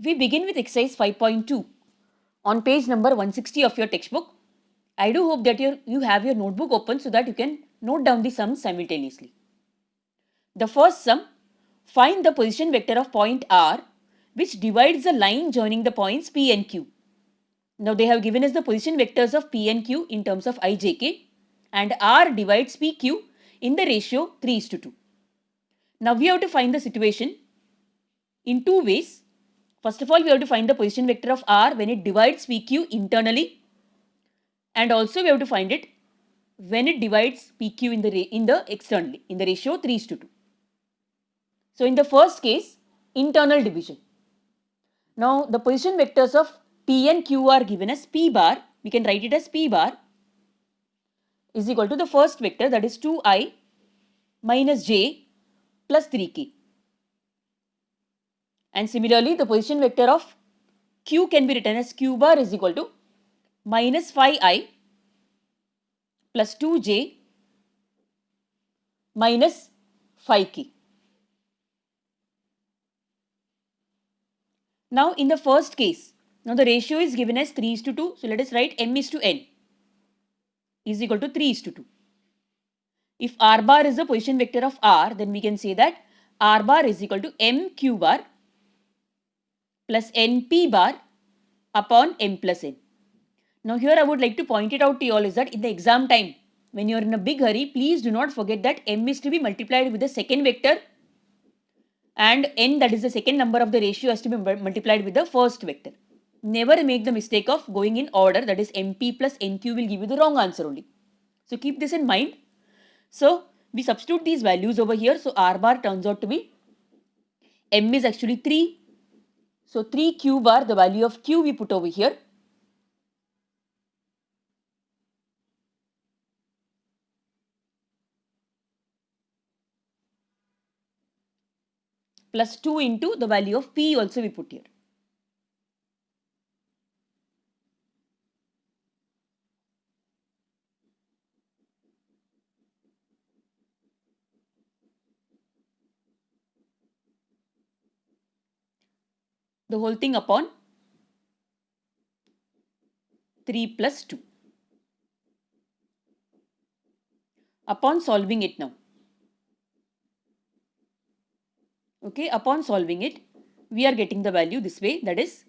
We begin with exercise 5.2 on page number 160 of your textbook. I do hope that you have your notebook open so that you can note down the sums simultaneously. The first sum, find the position vector of point R which divides the line joining the points P and Q. Now they have given us the position vectors of P and Q in terms of IJK and R divides PQ in the ratio 3:2. Now we have to find the situation in two ways. First of all, we have to find the position vector of R when it divides PQ internally, and also we have to find it when it divides PQ in the externally in the ratio 3:2. So in the first case, internal division. Now the position vectors of P and Q are given as P bar. We can write it as P bar is equal to the first vector, that is 2i minus j plus 3k. And similarly, the position vector of Q can be written as Q bar is equal to minus 5i plus 2j minus 5k. Now in the first case, now the ratio is given as 3:2. So let us write m is to n is equal to 3:2. If r bar is the position vector of R, then we can say that r bar is equal to m q bar plus np bar upon m plus n. Now here I would like to point it out to you all is that in the exam time, when you are in a big hurry, please do not forget that m is to be multiplied with the second vector and n, that is the second number of the ratio, has to be multiplied with the first vector. Never make the mistake of going in order, that is mp plus nq will give you the wrong answer only. So keep this in mind. So we substitute these values over here. So r bar turns out to be, m is actually 3. So 3q bar, the value of q we put over here. Plus 2 into the value of P also we put here. The whole thing upon 3 plus 2. Upon solving it now. Okay, upon solving it, we are getting the value this way, that is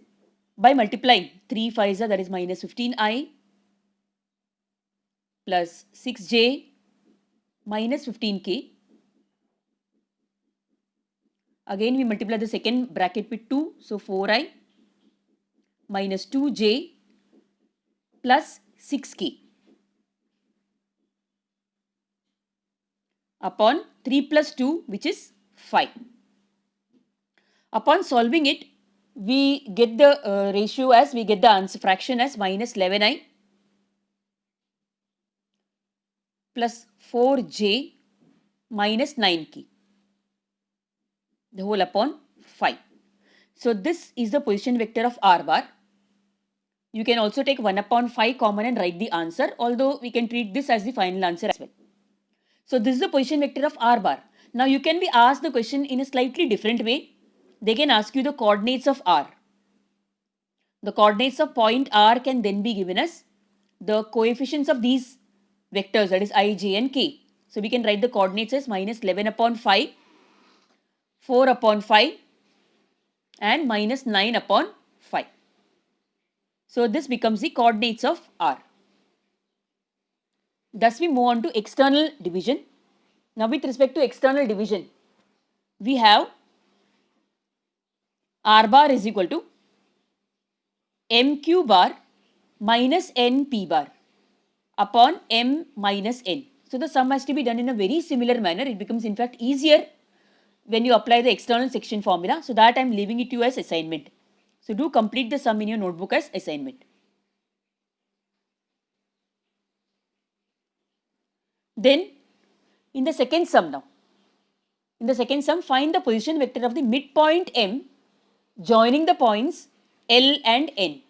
by multiplying 3 5s, that is minus 15i plus 6j minus 15k. Again we multiply the second bracket with 2, so 4i minus 2j plus 6k upon 3 plus 2, which is 5. Upon solving it, we get the ratio as, we get the answer fraction as minus 11i plus 4j minus 9k, the whole upon 5. So this is the position vector of r bar. You can also take 1 upon 5 common and write the answer, although we can treat this as the final answer as well. So this is the position vector of r bar. Now you can be asked the question in a slightly different way. They can ask you the coordinates of r. The coordinates of point r can then be given as the coefficients of these vectors, that is I, j and k. So we can write the coordinates as minus 11 upon 5, 4 upon 5 and minus 9 upon 5. So this becomes the coordinates of r. Thus we move on to external division. Now with respect to external division, we have r bar is equal to mq bar minus np bar upon m minus n. So the sum has to be done in a very similar manner. It becomes in fact easier when you apply the external section formula. So that I am leaving it to you as assignment. So do complete the sum in your notebook as assignment. Then in the second sum now, in the second sum, find the position vector of the midpoint M joining the points L and N.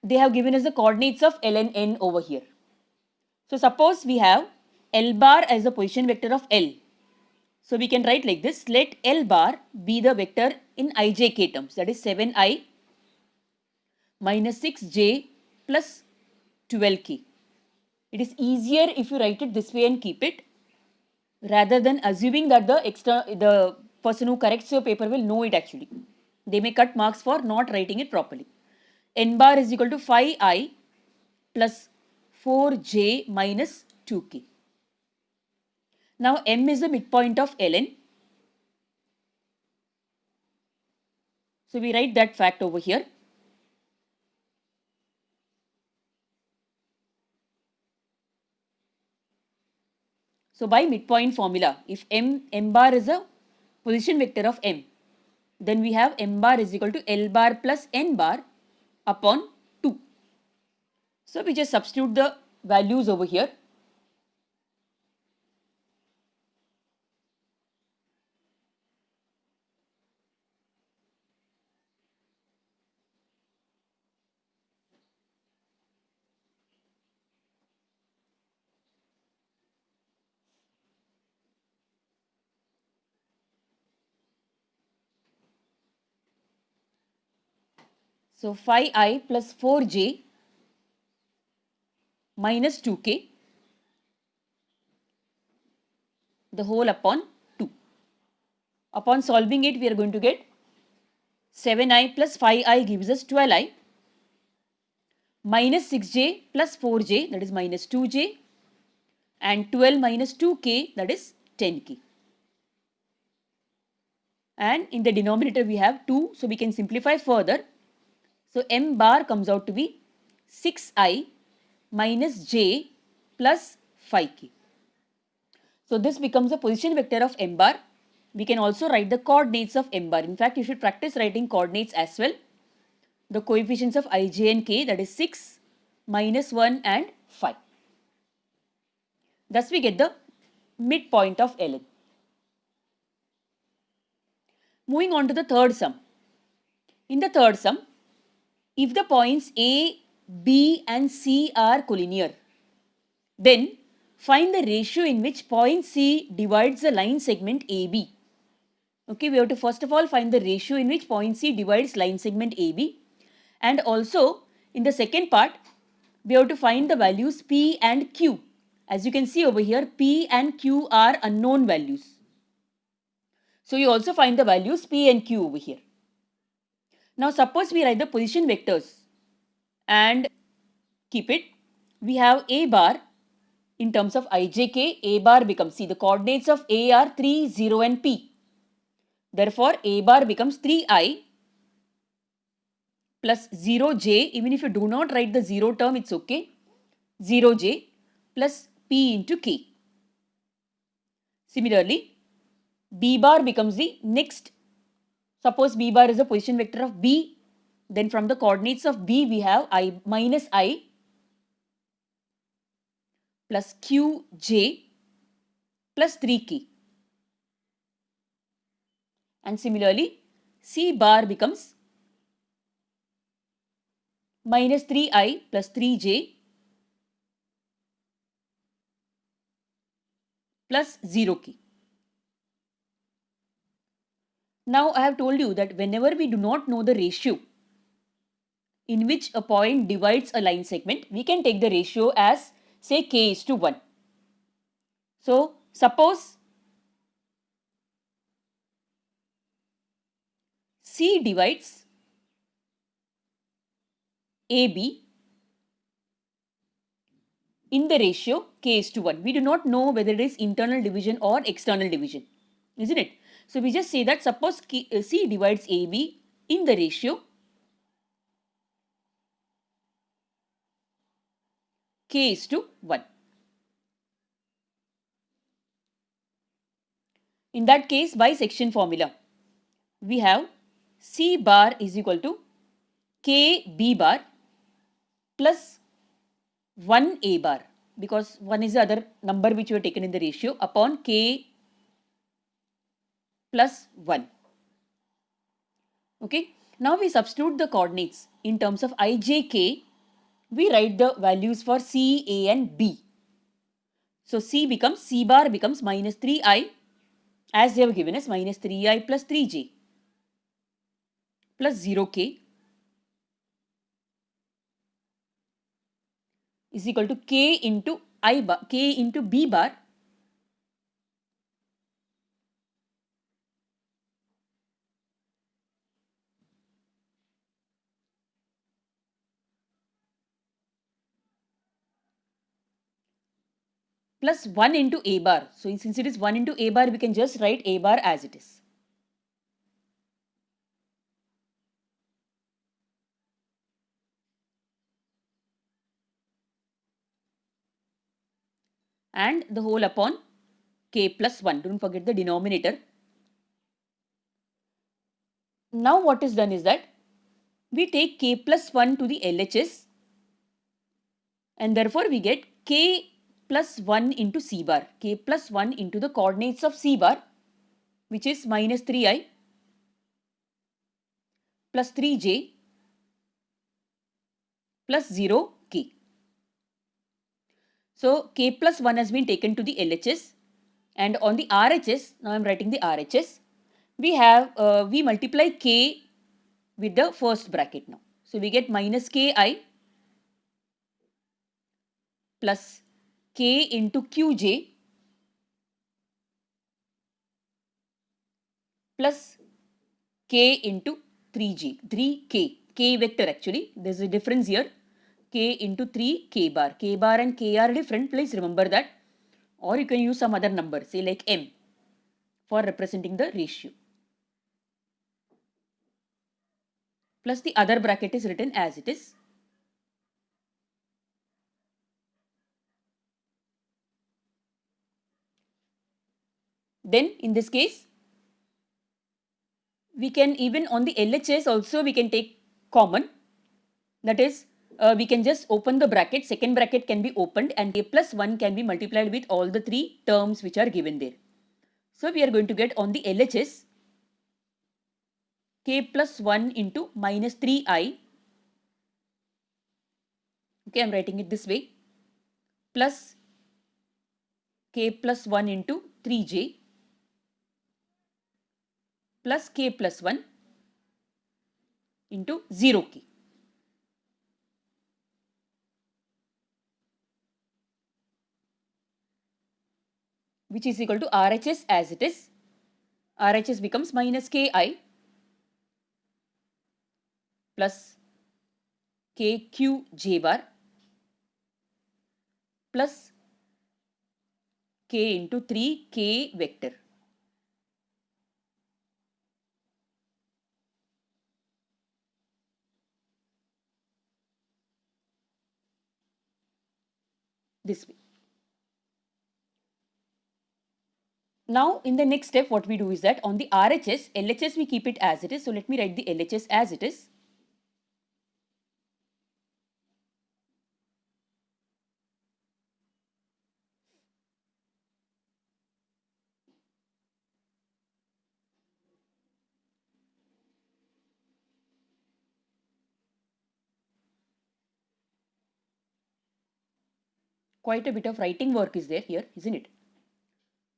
They have given us the coordinates of L and N over here. So suppose we have L bar as the position vector of L. So we can write like this. Let L bar be the vector in ijk terms. That is 7i minus 6j plus 12k. It is easier if you write it this way and keep it, rather than assuming that the person who corrects your paper will know it actually. They may cut marks for not writing it properly. N bar is equal to 5i plus 4j minus 2k. Now M is the midpoint of Ln. So we write that fact over here. So by midpoint formula, if M bar is a position vector of M, then we have M bar is equal to L bar plus N bar upon 2. So we just substitute the values over here. So 5i plus 4j minus 2k, the whole upon 2. Upon solving it, we are going to get 7i plus 5i gives us 12i minus 6j plus 4j, that is minus 2j, and 12 minus 2k, that is 10k. And in the denominator we have 2, so we can simplify further. So M bar comes out to be 6i minus j plus 5k. So this becomes a position vector of M bar. We can also write the coordinates of M bar. In fact, you should practice writing coordinates as well. The coefficients of I, j and k, that is 6, minus 1 and 5. Thus we get the midpoint of Ln. Moving on to the third sum. In the third sum, if the points A, B and C are collinear, then find the ratio in which point C divides the line segment AB. Okay, we have to first of all find the ratio in which point C divides line segment AB, and also in the second part we have to find the values P and Q. As you can see over here, P and Q are unknown values. So you also find the values P and Q over here. Now suppose we write the position vectors and keep it. We have A bar in terms of ijk. A bar becomes, see, the coordinates of A are 3, 0 and P. Therefore A bar becomes 3i plus 0j. Even if you do not write the 0 term, it's okay. 0j plus P into K. Similarly, B bar becomes the next. Suppose B bar is a position vector of B, then from the coordinates of B we have I minus I plus qj plus 3k. And similarly, C bar becomes minus 3i plus 3j plus 0k. Now I have told you that whenever we do not know the ratio in which a point divides a line segment, we can take the ratio as, say, k is to 1. So suppose C divides AB in the ratio k is to 1. We do not know whether it is internal division or external division, isn't it? So we just say that suppose C divides AB in the ratio k is to 1. In that case, by section formula, we have C bar is equal to KB bar plus 1A bar, because 1 is the other number which we have taken in the ratio, upon K plus 1. Okay. Now we substitute the coordinates in terms of I, j, k. We write the values for C, A and B. So C bar becomes minus 3i as they have given us minus 3i plus 3j plus 0k is equal to k into I bar, k into b bar plus 1 into a bar. So since it is 1 into a bar, we can just write a bar as it is. And the whole upon k plus 1. Don't forget the denominator. Now what is done is that we take k plus 1 to the LHS and therefore we get k plus 1 into c bar. K plus 1 into the coordinates of c bar, which is minus 3i plus 3j plus 0k. So k plus 1 has been taken to the LHS, and on the RHS, now I am writing the RHS, we multiply k with the first bracket now. So we get minus ki plus k into qj plus k into 3g, 3k, k vector actually, there is a difference here, k into 3 k bar. K bar and k are different, please remember that. Or you can use some other number, say like m, for representing the ratio. Plus the other bracket is written as it is. Then in this case, we can even on the LHS also we can take common. That is, we can just open the bracket, second bracket can be opened and k plus 1 can be multiplied with all the three terms which are given there. So we are going to get on the LHS k plus 1 into minus 3i. Okay, I am writing it this way, plus k plus 1 into 3j plus k plus 1 into 0k. Which is equal to RHS as it is. RHS becomes minus ki plus kqj bar plus k into 3k vector. This way. Now in the next step what we do is that on the RHS, LHS we keep it as it is. So let me write the LHS as it is. Quite a bit of writing work is there here, isn't it?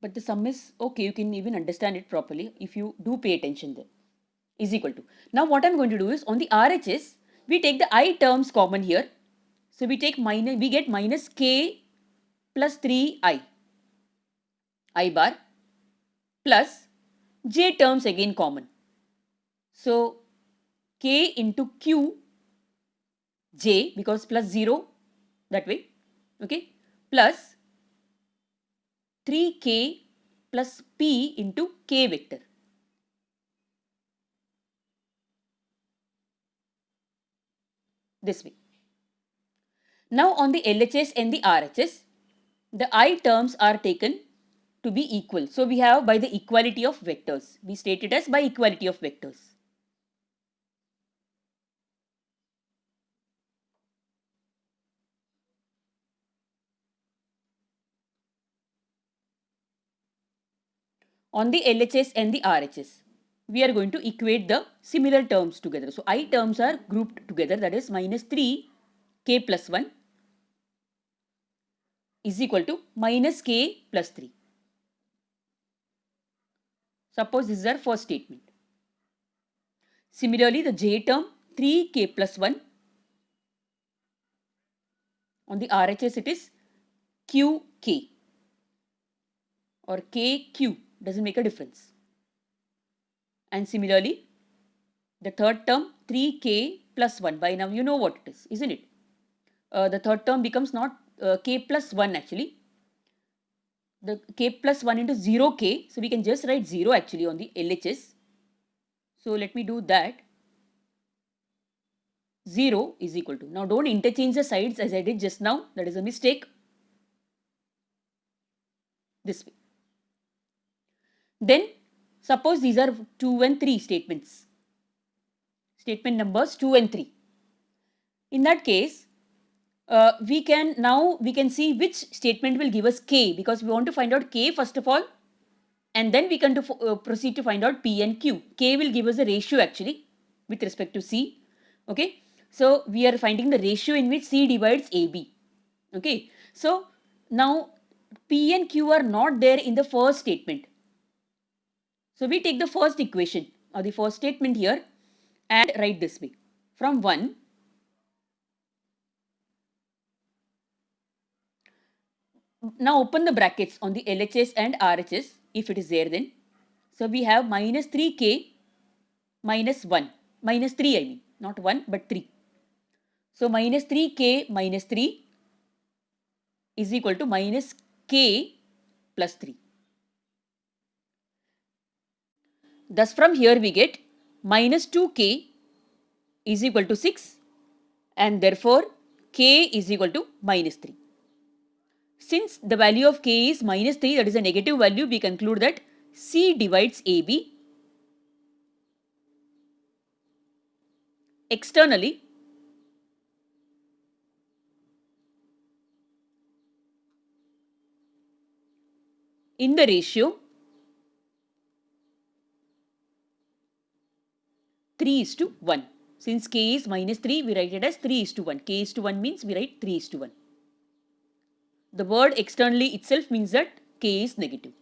But the sum is okay, you can even understand it properly if you do pay attention there. Is equal to. Now what I'm going to do is on the RHS, we take the I terms common here. So we take minus, we get minus k plus 3i, I bar plus j terms again common. So k into q j because plus 0 that way, okay, plus 3k plus p into k vector. This way. Now on the LHS and the RHS, the I terms are taken to be equal. So we have by the equality of vectors. We state it as by equality of vectors. On the LHS and the RHS, we are going to equate the similar terms together. So I terms are grouped together, that is minus 3 k plus 1 is equal to minus k plus 3. Suppose this is our first statement. Similarly, the j term 3k plus 1. On the RHS it is qk or kq, doesn't make a difference. And similarly, the third term 3k plus 1, by now you know what it is, isn't it? The third term becomes not k plus 1 actually. The k plus 1 into 0k, so we can just write 0 actually on the LHS. So let me do that. 0 is equal to, now don't interchange the sides as I did just now, that is a mistake. This way. Then suppose these are 2 and 3 statements. Statement numbers 2 and 3. In that case, we can see which statement will give us k, because we want to find out k first of all, and then we can proceed to find out p and q. K will give us a ratio actually with respect to c. Okay, so we are finding the ratio in which c divides ab. Okay, so now p and q are not there in the first statement. So we take the first equation or the first statement here and write this way. From 1, now open the brackets on the LHS and RHS if it is there then. So we have minus 3k minus 1, minus 3 I mean, not 1 but 3. So minus 3k minus 3 is equal to minus k plus 3. Thus from here we get minus 2k is equal to 6 and therefore k is equal to minus 3. Since the value of k is minus 3, that is a negative value, we conclude that c divides AB externally in the ratio 3:1. Since k is minus 3, we write it as 3:1. K:1 means we write 3:1. The word externally itself means that k is negative.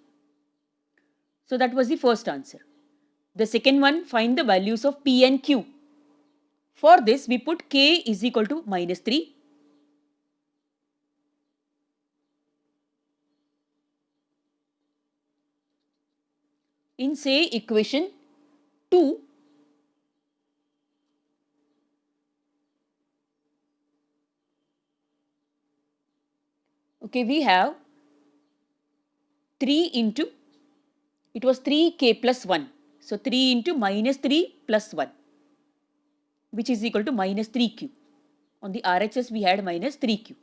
So that was the first answer. The second one, find the values of p and q. For this, we put k is equal to minus 3. In say equation 2, okay, we have 3 into, it was 3k plus 1. So 3 into minus 3 plus 1, which is equal to minus 3q. On the RHS we had minus 3q.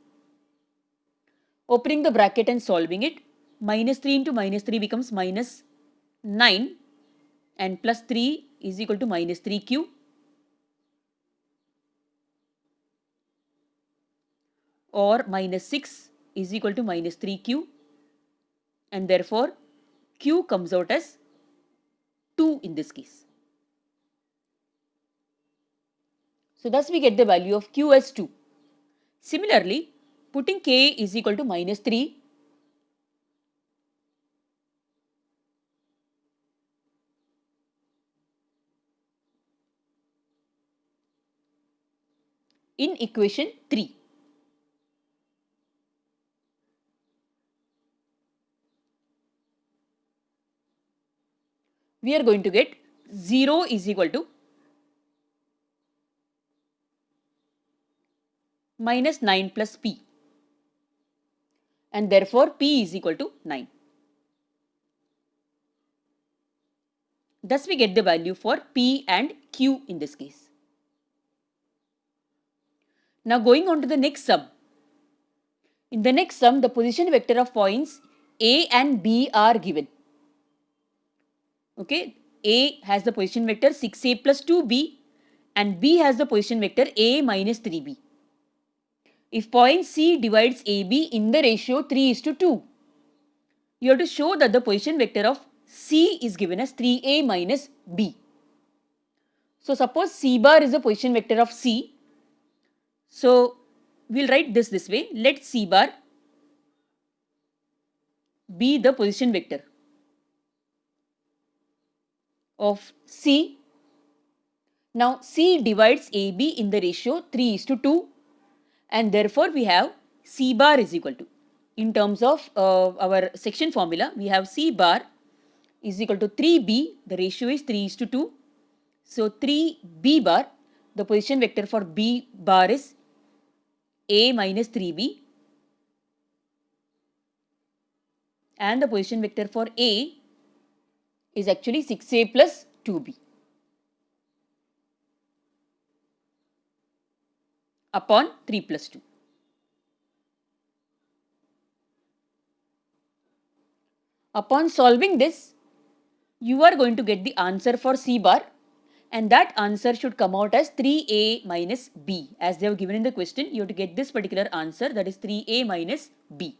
Opening the bracket and solving it, minus 3 into minus 3 becomes minus 9 and plus 3 is equal to minus 3q. Or minus 6 is equal to minus 3q, and therefore q comes out as 2 in this case. So thus we get the value of q as 2. Similarly, putting k is equal to minus 3, in equation 3. We are going to get 0 is equal to minus 9 plus p, and therefore p is equal to 9. Thus we get the value for p and q in this case. Now going on to the next sum. In the next sum, the position vector of points A and B are given. Okay, A has the position vector 6a plus 2b and B has the position vector a minus 3b. If point C divides AB in the ratio 3:2, you have to show that the position vector of C is given as 3a minus b. So suppose C bar is the position vector of C. So we'll write this way. Let C bar be the position vector of C. Now C divides AB in the ratio 3:2, and therefore we have C bar is equal to, in terms of our section formula, we have C bar is equal to 3B, the ratio is 3:2. So 3B bar, the position vector for B bar is A minus 3B, and the position vector for A is actually 6A plus 2B upon 3 plus 2. Upon solving this, you are going to get the answer for C bar, and that answer should come out as 3A minus B. As they have given in the question, you have to get this particular answer, that is 3A minus B.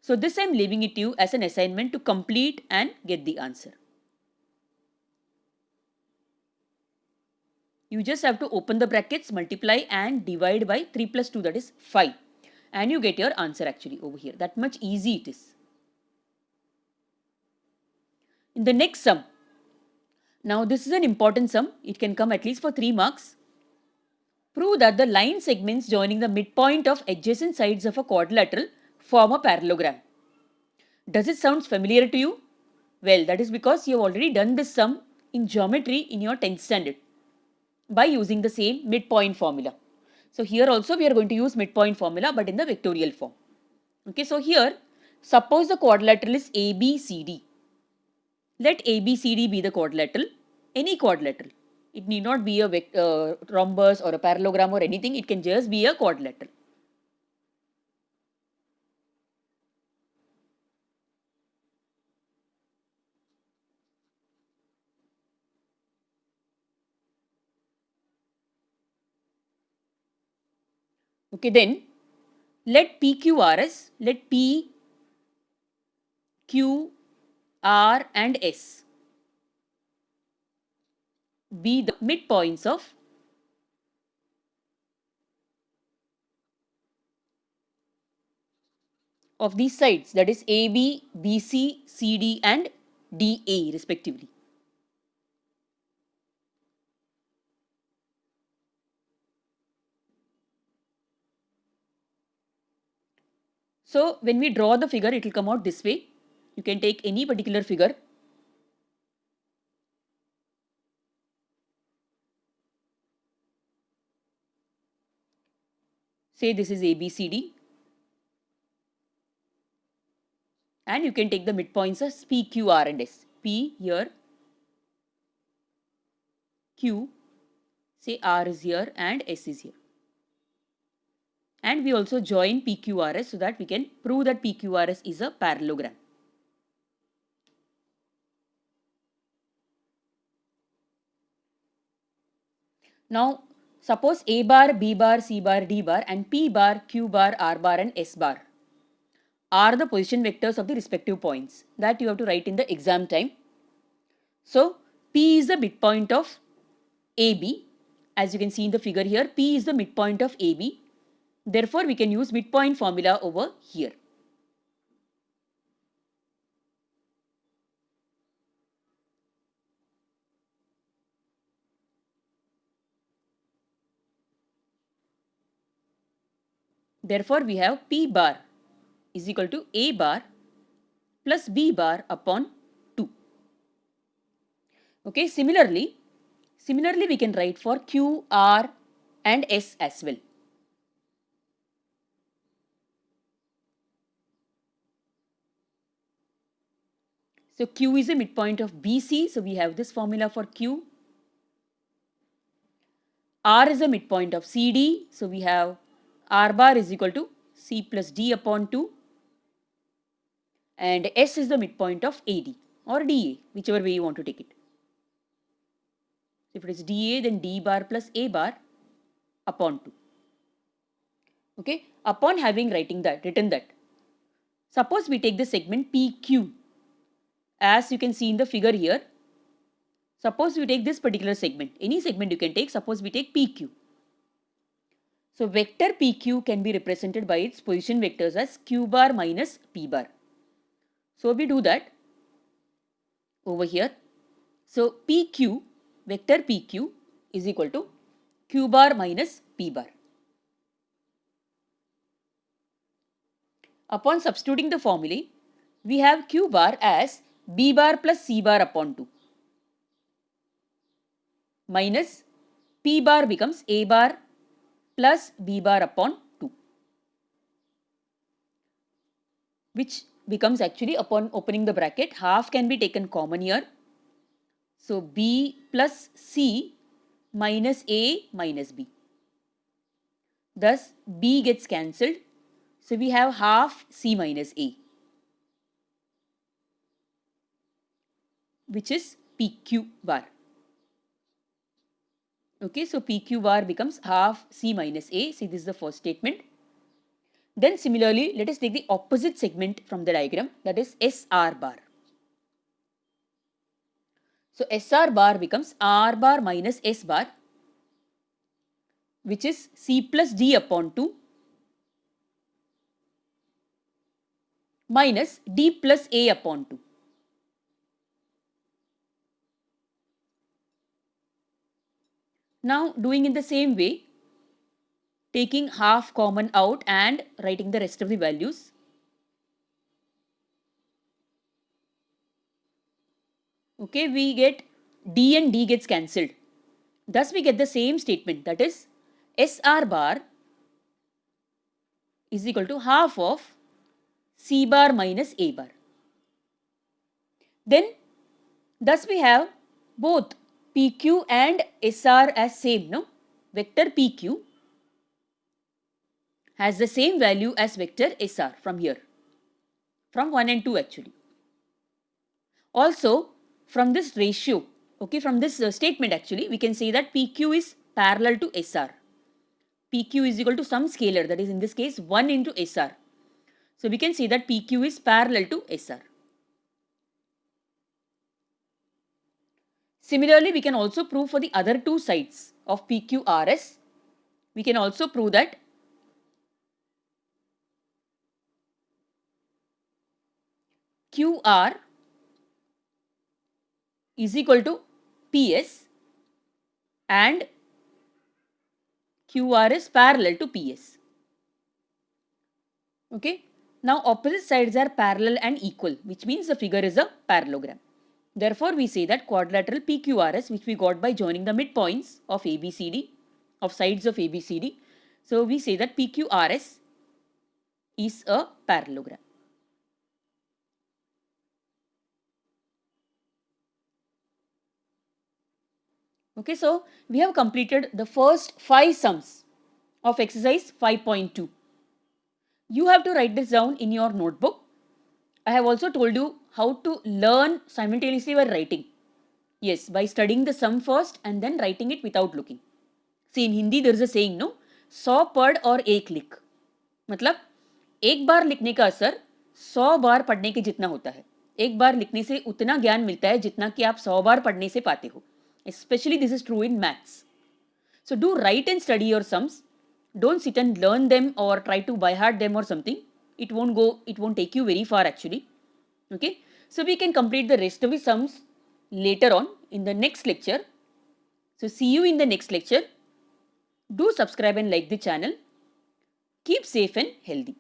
So this I am leaving it to you as an assignment to complete and get the answer. You just have to open the brackets, multiply and divide by 3 plus 2, that is 5. And you get your answer actually over here. That much easy it is. In the next sum, now this is an important sum. It can come at least for 3 marks. Prove that the line segments joining the midpoint of adjacent sides of a quadrilateral form a parallelogram. Does it sound familiar to you? Well, that is because you have already done this sum in geometry in your 10th standard by using the same midpoint formula. So here also we are going to use midpoint formula, but in the vectorial form. Okay, so here suppose the quadrilateral is ABCD. Let ABCD be the quadrilateral, any quadrilateral. It need not be a rhombus or a parallelogram or anything. It can just be a quadrilateral. Okay, then let PQRS, let P, Q, R and S be the midpoints of these sides, that is AB, BC, CD and DA respectively. So when we draw the figure, it will come out this way. You can take any particular figure. Say this is ABCD. And you can take the midpoints as P, Q, R and S. P here, Q, say R is here and S is here. And we also join PQRS so that we can prove that PQRS is a parallelogram. Now, suppose A bar, B bar, C bar, D bar and P bar, Q bar, R bar and S bar are the position vectors of the respective points that you have to write in the exam time. So, P is the midpoint of AB. As you can see in the figure here, P is the midpoint of AB. Therefore, we can use midpoint formula over here. Therefore, we have P bar is equal to A bar plus B bar upon 2. Okay, similarly we can write for Q, R and S as well. So Q is a midpoint of BC, so we have this formula for Q. R is a midpoint of CD, so we have R bar is equal to C plus D upon 2. And S is the midpoint of AD or DA, whichever way you want to take it. If it is DA, then D bar plus A bar upon 2. Okay, upon having written that, suppose we take the segment PQ. As you can see in the figure here, suppose we take this particular segment, any segment you can take, suppose we take PQ. So vector PQ can be represented by its position vectors as Q bar minus P bar. So we do that over here. So PQ, vector PQ is equal to Q bar minus P bar. Upon substituting the formulae, we have Q bar as B bar plus C bar upon 2 minus P bar becomes A bar plus B bar upon 2, which becomes actually, upon opening the bracket, half can be taken common here. So B plus C minus A minus B. Thus B gets cancelled. So we have half C minus A, which is PQ bar. Okay, so PQ bar becomes half C minus A. See, this is the first statement. Then similarly, let us take the opposite segment from the diagram, that is SR bar. So SR bar becomes R bar minus S bar, which is C plus D upon 2 minus D plus A upon 2. Now doing in the same way, taking half common out and writing the rest of the values. Okay, we get D and D gets cancelled. Thus we get the same statement, that is SR bar is equal to half of C bar minus A bar. Then thus we have both PQ and SR as same, no? Vector PQ has the same value as vector SR from here, from 1 and 2 actually. Also from this ratio, okay, from this statement actually, we can say that PQ is parallel to SR. PQ is equal to some scalar, that is in this case 1 into SR. So we can say that PQ is parallel to SR. Similarly, we can also prove for the other two sides of PQRS. We can also prove that QR is equal to PS and QR is parallel to PS. Okay. Now opposite sides are parallel and equal, which means the figure is a parallelogram. Therefore, we say that quadrilateral PQRS, which we got by joining the midpoints of ABCD, of sides of ABCD. So we say that PQRS is a parallelogram. Okay, so we have completed the first 5 sums of exercise 5.2. You have to write this down in your notebook. I have also told you how to learn simultaneously while writing. Yes, by studying the sum first and then writing it without looking. See, in Hindi there is a saying, no? 100 पढ़ और 1 लिख. मतलब एक बार लिखने का असर 100 बार पढ़ने के जितना होता है. एक बार लिखने से उतना ज्ञान मिलता है जितना कि आप 100 बार पढ़ने से पाते हो. Especially this is true in maths. So do write and study your sums. Don't sit and learn them or try to by heart them or something. It won't take you very far actually. Okay. So we can complete the rest of the sums later on in the next lecture. So see you in the next lecture. Do subscribe and like the channel. Keep safe and healthy.